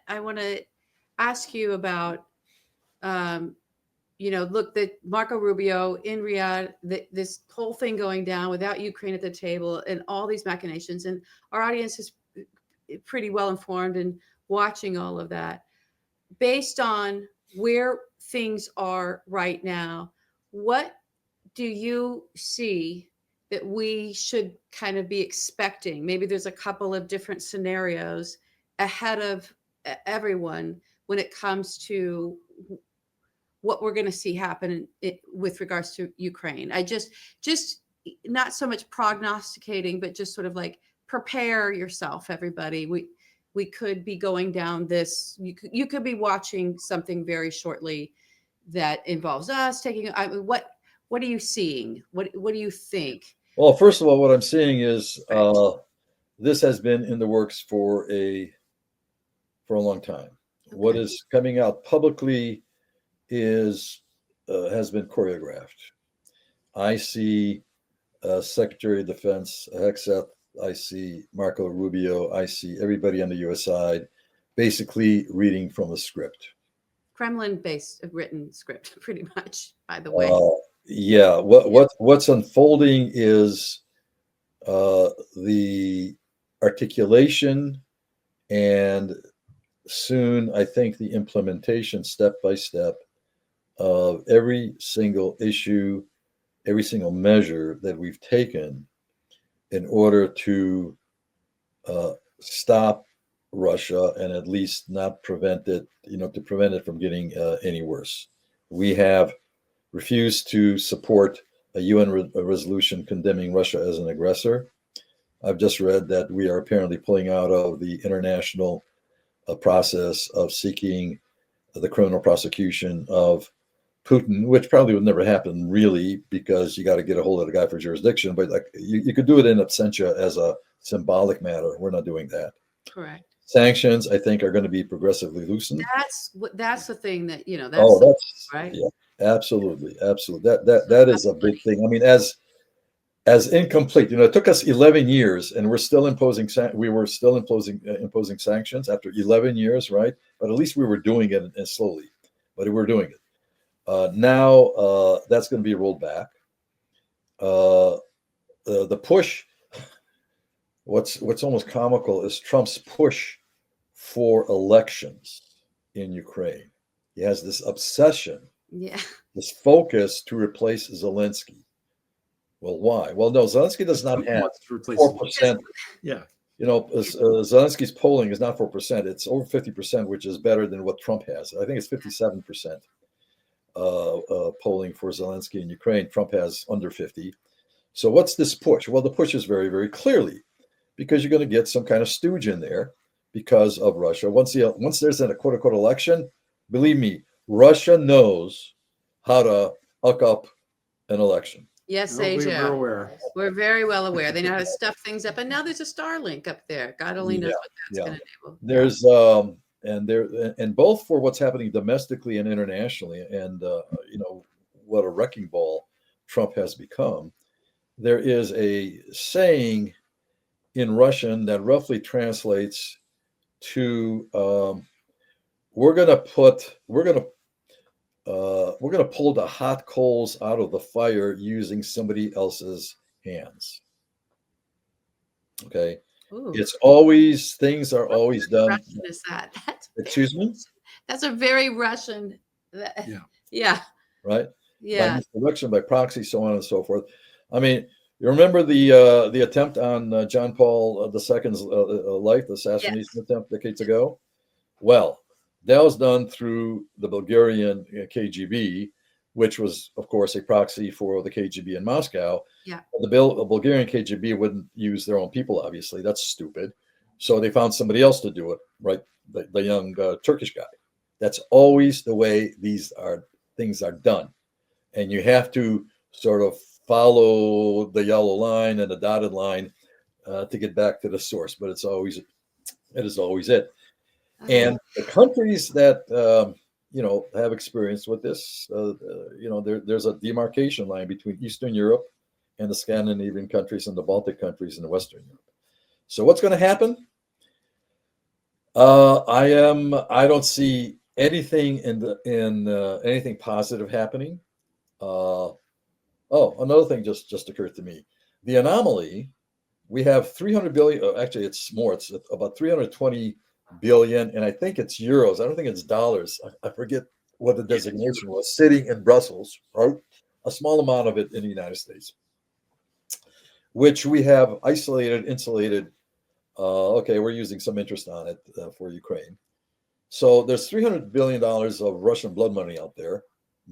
I want to ask you about, um, look, that Marco Rubio in Riyadh, this whole thing going down without Ukraine at the table and all these machinations, and our audience is pretty well informed and watching all of that. Based on where things are right now, what do you see that we should kind of be expecting? Maybe there's a couple of different scenarios ahead of everyone when it comes to what we're going to see happen with regards to Ukraine. Just not so much prognosticating, but just sort of like prepare yourself, everybody. We could be going down this. You could be watching something very shortly that involves us taking. What are you seeing? What do you think? Well, first of all, what I'm seeing is Right. this has been in the works for a long time. What Okay. is coming out publicly is has been choreographed. I see Secretary of Defense Hegseth. I see Marco Rubio. I see everybody on the U.S. side basically reading from the script. Kremlin-based written script, pretty much. By the way. Yeah. What's unfolding is the articulation and soon, I think, the implementation step by step of every single issue, every single measure that we've taken in order to stop Russia and at least not prevent it, to prevent it from getting any worse. We have refused to support a UN resolution condemning Russia as an aggressor. I've just read that we are apparently pulling out of the international process of seeking the criminal prosecution of Putin, which probably would never happen really, because you got to get a hold of the guy for jurisdiction. But like you could do it in absentia as a symbolic matter. We're not doing that. Correct. Sanctions, I think, are going to be progressively loosened. That's the thing that Oh, that's right. yeah, absolutely, absolutely. That is a big thing. I mean, as incomplete, it took us 11 years, and we're still imposing. We were still imposing sanctions after 11 years, right? But at least we were doing it and slowly, but we were doing it. Now that's going to be rolled back. The push. What's almost comical is Trump's push for elections in Ukraine. He has this obsession, Yeah. this focus to replace Zelensky. Well, why? Well, no, Zelensky does not have 4%. Yeah. Zelensky's polling is not 4%. It's over 50%, which is better than what Trump has. I think it's 57% polling for Zelensky in Ukraine. Trump has under 50. So what's this push? Well, the push is very, very clearly because you're going to get some kind of stooge in there because of Russia. Once there's a quote unquote election, believe me, Russia knows how to hook up an election. Yes, We're Asia. aware. We're very well aware. They know how to stuff things up, and now there's a Starlink up there. God only knows what that's going to enable. There's and both for what's happening domestically and internationally, and what a wrecking ball Trump has become. There is a saying in Russian that roughly translates to we're gonna pull the hot coals out of the fire using somebody else's hands. Okay. Ooh. It's always, things are always done. Russian is that? Excuse me? That's a very Russian. Yeah. Yeah. Right? Yeah. By misdirection, by proxy, so on and so forth. I mean, you remember the attempt on John Paul II's life, the assassination attempt decades ago? Well, that was done through the Bulgarian KGB, which was, of course, a proxy for the KGB in Moscow. Yeah. The Bulgarian KGB wouldn't use their own people, obviously. That's stupid. So they found somebody else to do it, right? The young Turkish guy. That's always the way things are done. And you have to sort of follow the yellow line and the dotted line to get back to the source. But it is always it. And the countries that have experience with this, there's a demarcation line between Eastern Europe and the Scandinavian countries and the Baltic countries and the Western Europe. So what's going to happen? I don't see anything in anything positive happening. Uh, oh, another thing just occurred to me. The anomaly. We have 300 billion. Actually, it's more. It's about 320 billion, and I think it's euros. I don't think it's dollars. I forget what the designation was. Sitting in Brussels, right? A small amount of it in the United States, which we have isolated, insulated. Okay, we're using some interest on it for Ukraine. So there's $300 billion of Russian blood money out there,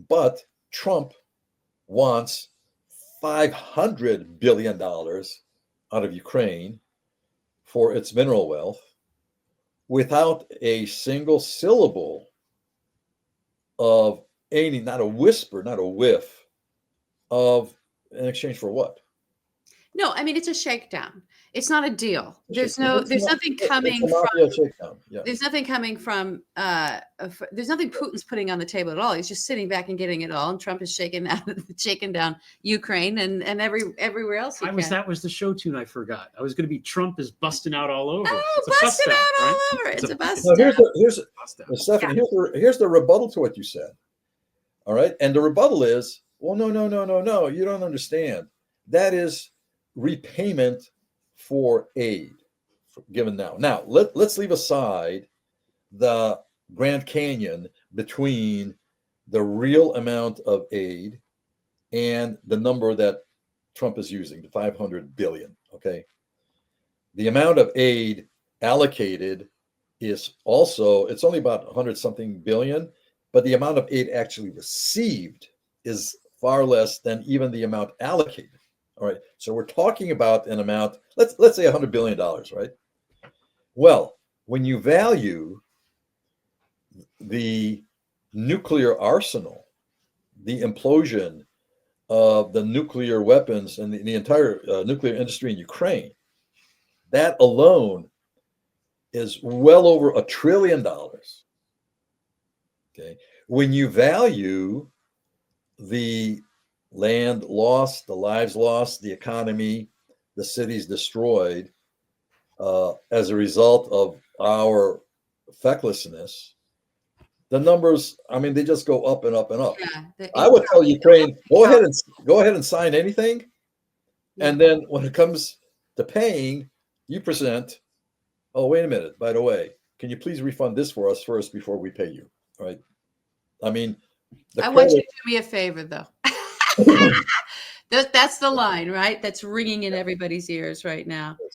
but Trump wants $500 billion out of Ukraine for its mineral wealth without a single syllable of any, not a whisper, not a whiff of in exchange for what? No, I mean it's a shakedown. It's not a deal. It's There's nothing it's coming a from mafia shakedown. Yeah. there's nothing coming from there's nothing Putin's putting on the table at all. He's just sitting back and getting it all, and Trump is shaking down Ukraine and everywhere else he can. That was the show tune I forgot. I was going to be Trump is busting out all over. Oh, It's a bust busting out, out all right? over. It's a bust Now out. Bust out. Stephanie, here's the rebuttal to what you said. All right. And the rebuttal is, well, no. You don't understand. That is repayment for aid given now. Now, let's leave aside the Grand Canyon between the real amount of aid and the number that Trump is using, the 500 billion. Okay. The amount of aid allocated is also, it's only about 100 something billion, but the amount of aid actually received is far less than even the amount allocated. All right. So we're talking about an amount, let's say $100 billion, right? Well, when you value the nuclear arsenal, the implosion of the nuclear weapons and the entire nuclear industry in Ukraine, that alone is well over $1 trillion. Okay. When you value the land lost, the lives lost, the economy, the cities destroyed as a result of our fecklessness, the numbers, I mean, they just go up and up and up. Yeah, I would tell Ukraine, go ahead and sign anything. Yeah. And then when it comes to paying, you present, oh, wait a minute, by the way, can you please refund this for us first before we pay you? Right. I mean, I want you to do me a favor, though. That's the line, right? That's ringing in everybody's ears right now.